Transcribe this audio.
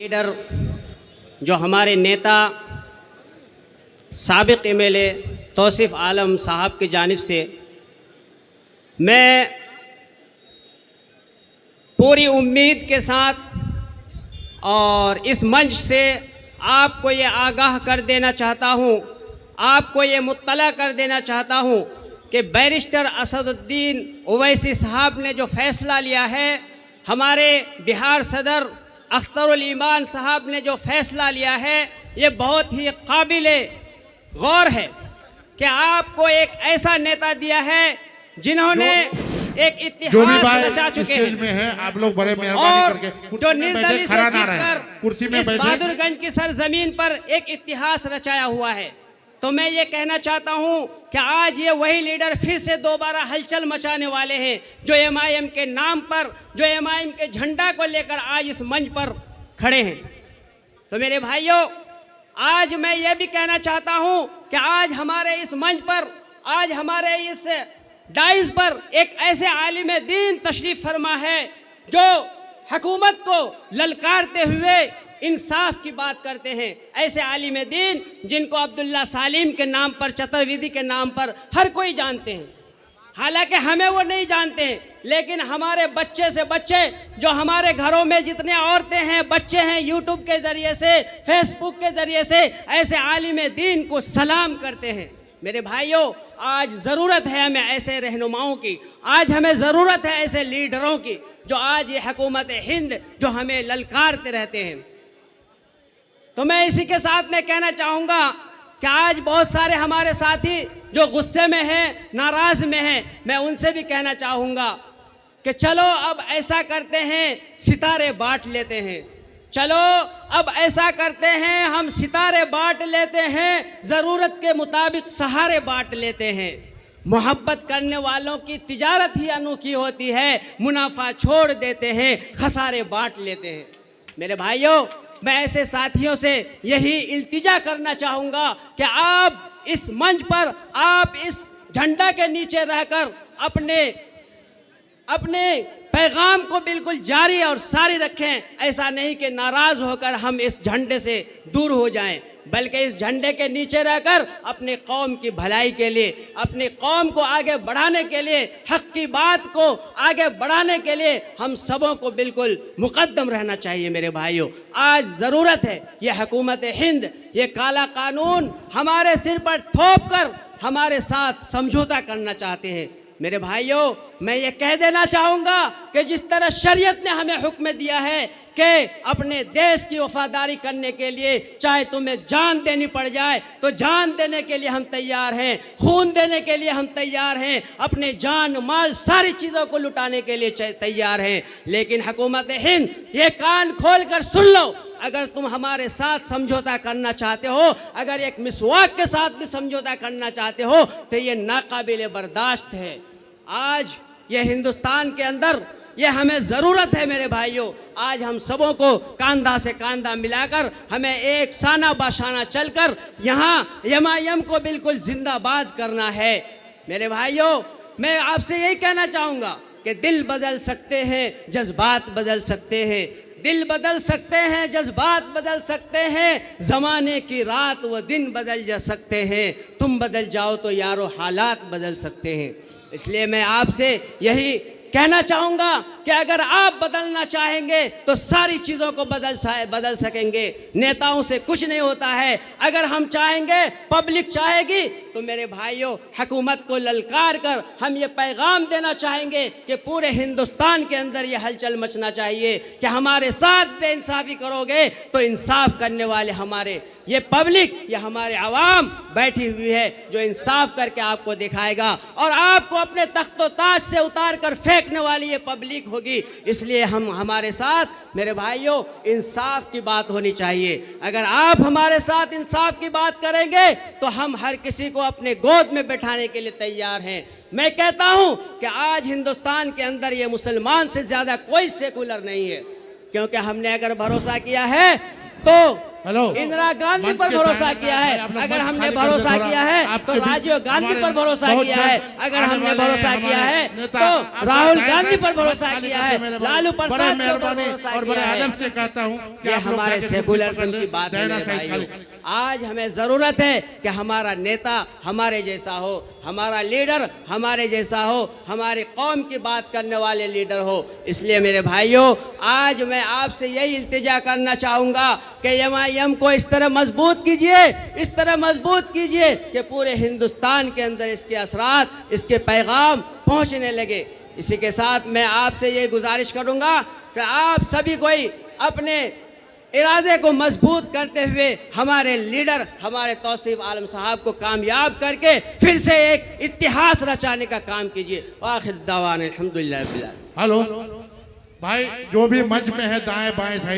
Leader जो हमारे नेता साबिक़ एमएलए तौसीफ़ आलम साहब की जानिब से मैं पूरी उम्मीद के साथ और इस मंच से आपको ये आगाह कर देना चाहता हूँ, आपको ये मुत्तला कर देना चाहता हूँ कि बैरिस्टर असदुद्दीन ओवैसी साहब ने जो फ़ैसला लिया है, हमारे बिहार सदर अख्तरुल ईमान साहब ने जो फ़ैसला लिया है, ये बहुत ही काबिले गौर है कि आपको एक ऐसा नेता दिया है जिन्होंने एक इतिहास रचा चुके हैं। आप लोग बड़े मेहरबानी करके जो निर्दलीय से जीतकर इस बहादुरगंज की सरजमीन पर एक इतिहास रचाया हुआ है। तो मैं ये कहना चाहता हूँ कि आज ये वही लीडर फिर से दोबारा हलचल मचाने वाले हैं जो एमआईएम के नाम पर, जो एमआईएम के झंडा को लेकर आज इस मंच पर खड़े हैं। तो मेरे भाइयों, आज मैं ये भी कहना चाहता हूँ कि आज हमारे इस मंच पर, आज हमारे इस डाइस पर एक ऐसे आलिम दीन तशरीफ़ फरमा है जो हुकूमत को ललकारते हुए इंसाफ की बात करते हैं। ऐसे आलिम दीन जिनको अब्दुल्ला सालिम के नाम पर, चतुर्वेदी के नाम पर हर कोई जानते हैं, हालांकि हमें वो नहीं जानते हैं, लेकिन हमारे बच्चे से बच्चे, जो हमारे घरों में जितने औरतें हैं, बच्चे हैं, यूट्यूब के ज़रिए से, फेसबुक के ज़रिए से ऐसे आलिम दीन को सलाम करते हैं। मेरे भाइयों, आज ज़रूरत है हमें ऐसे रहनुमाओं की, आज हमें ज़रूरत है ऐसे लीडरों की जो आज ये हुकूमत हिंद जो हमें ललकारते रहते हैं। तो मैं इसी के साथ में कहना चाहूँगा कि आज बहुत सारे हमारे साथी जो गुस्से में हैं, नाराज़ में हैं, मैं उनसे भी कहना चाहूँगा कि चलो अब ऐसा करते हैं, सितारे बांट लेते हैं। चलो अब ऐसा करते हैं, हम सितारे बांट लेते हैं, ज़रूरत के मुताबिक सहारे बांट लेते हैं। मोहब्बत करने वालों की तिजारत ही अनोखी होती है, मुनाफा छोड़ देते हैं, खसारे बांट लेते हैं। मेरे भाइयों, मैं ऐसे साथियों से यही इल्तिजा करना चाहूँगा कि आप इस मंच पर, आप इस झंडा के नीचे रहकर अपने पैगाम को बिल्कुल जारी और सारी रखें। ऐसा नहीं कि नाराज़ होकर हम इस झंडे से दूर हो जाएं, बल्कि इस झंडे के नीचे रहकर अपने कौम की भलाई के लिए, अपने कौम को आगे बढ़ाने के लिए, हक़ की बात को आगे बढ़ाने के लिए हम सबों को बिल्कुल मुक़द्दम रहना चाहिए। मेरे भाइयों, आज ज़रूरत है, ये हुकूमत हिंद ये काला कानून हमारे सिर पर थोप कर हमारे साथ समझौता करना चाहते हैं। मेरे भाइयों, मैं ये कह देना चाहूँगा कि जिस तरह शरीयत ने हमें हुक्म दिया है कि अपने देश की वफादारी करने के लिए चाहे तुम्हें जान देनी पड़ जाए तो जान देने के लिए हम तैयार हैं, खून देने के लिए हम तैयार हैं, अपने जान माल सारी चीज़ों को लुटाने के लिए तैयार हैं। लेकिन हुकूमत हिंद ये कान खोल कर सुन लो, अगर तुम हमारे साथ समझौता करना चाहते हो, अगर एक मिसवाक के साथ भी समझौता करना चाहते हो तो ये नाकाबिले बर्दाश्त है। आज ये हिंदुस्तान के अंदर ये हमें ज़रूरत है। मेरे भाइयों, आज हम सबों को कांधा से कांधा मिलाकर हमें एक शाना बाशाना चलकर यहाँ एमआईएम को बिल्कुल जिंदाबाद करना है। मेरे भाइयों, मैं आपसे यही कहना चाहूँगा कि दिल बदल सकते हैं, जज्बात बदल सकते हैं, दिल बदल सकते हैं, जज्बात बदल सकते हैं, ज़माने की रात व दिन बदल जा सकते हैं, तुम बदल जाओ तो यारो हालात बदल सकते हैं। इसलिए मैं आपसे यही कहना चाहूँगा कि अगर आप बदलना चाहेंगे तो सारी चीज़ों को बदल सकेंगे। नेताओं से कुछ नहीं होता है। अगर हम चाहेंगे, पब्लिक चाहेगी, तो मेरे भाइयों, हुकूमत को ललकार कर हम ये पैगाम देना चाहेंगे कि पूरे हिंदुस्तान के अंदर ये हलचल मचना चाहिए कि हमारे साथ बेइंसाफ़ी करोगे तो इंसाफ करने वाले हमारे ये पब्लिक, ये हमारे आवाम बैठी हुई है जो इंसाफ करके आपको दिखाएगा और आपको अपने तख्तो ताज से उतार कर फेंकने वाली ये पब्लिक होगी। इसलिए हमारे साथ मेरे भाइयों इंसाफ की बात होनी चाहिए। अगर आप हमारे साथ इंसाफ की बात करेंगे तो हम हर किसी को अपने गोद में बैठाने के लिए तैयार हैं। मैं कहता हूं कि आज हिंदुस्तान के अंदर ये मुसलमान से ज़्यादा कोई सेकुलर नहीं है, क्योंकि हमने अगर भरोसा किया है तो हेलो, इंदिरा गांधी मंच पर के भरोसा दाएं किया बाएं है, आप लोग अगर मंच हमने खाली कर दो भरोसा थोड़ा। किया है आपके तो बीच राजीव गांधी हमारे पर भरोसा बहुत किया है, जल्द अगर आने हमने वाले भरोसा हैं किया हमारे है नेता। तो आप राहुल दाएं गांधी बाएं पर मंच भरोसा खाली किया करके है, मेरे भाई, लालू बड़े प्रसाद के ऊपर मेहरबानी भरोसा और बड़े किया है। अदब से कहता हूँ कि ये आप लोग हमारे जाके सेकुलरिज्म कुर्सी की पकड़ बात है लें, मेरे देना भाइयों। सही खाली। आज हमें जरूरत है कि हमारा नेता हमारे जैसा हो, हमारा लीडर हमारे जैसा हो, हमारे कौम की बात करने वाले लीडर हो। इसलिए मेरे भाइयों, आज मैं आपसे यही इल्तिजा करना चाहूँगा कि एमआईएम को इस तरह मजबूत कीजिए, इस तरह मजबूत कीजिए कि पूरे हिंदुस्तान के अंदर इसके असरात, इसके पैगाम पहुँचने लगे। इसी के साथ मैं आपसे ये गुजारिश करूँगा कि आप सभी कोई अपने इरादे को मजबूत करते हुए हमारे लीडर हमारे तौसीफ आलम साहब को कामयाब करके फिर से एक इतिहास रचाने का काम कीजिए। आखिर दावान अल्हम्दुलिल्लाह रब्बिल आलमीन। हेलो भाई, जो भी मंच में है दाएं बाएं साइड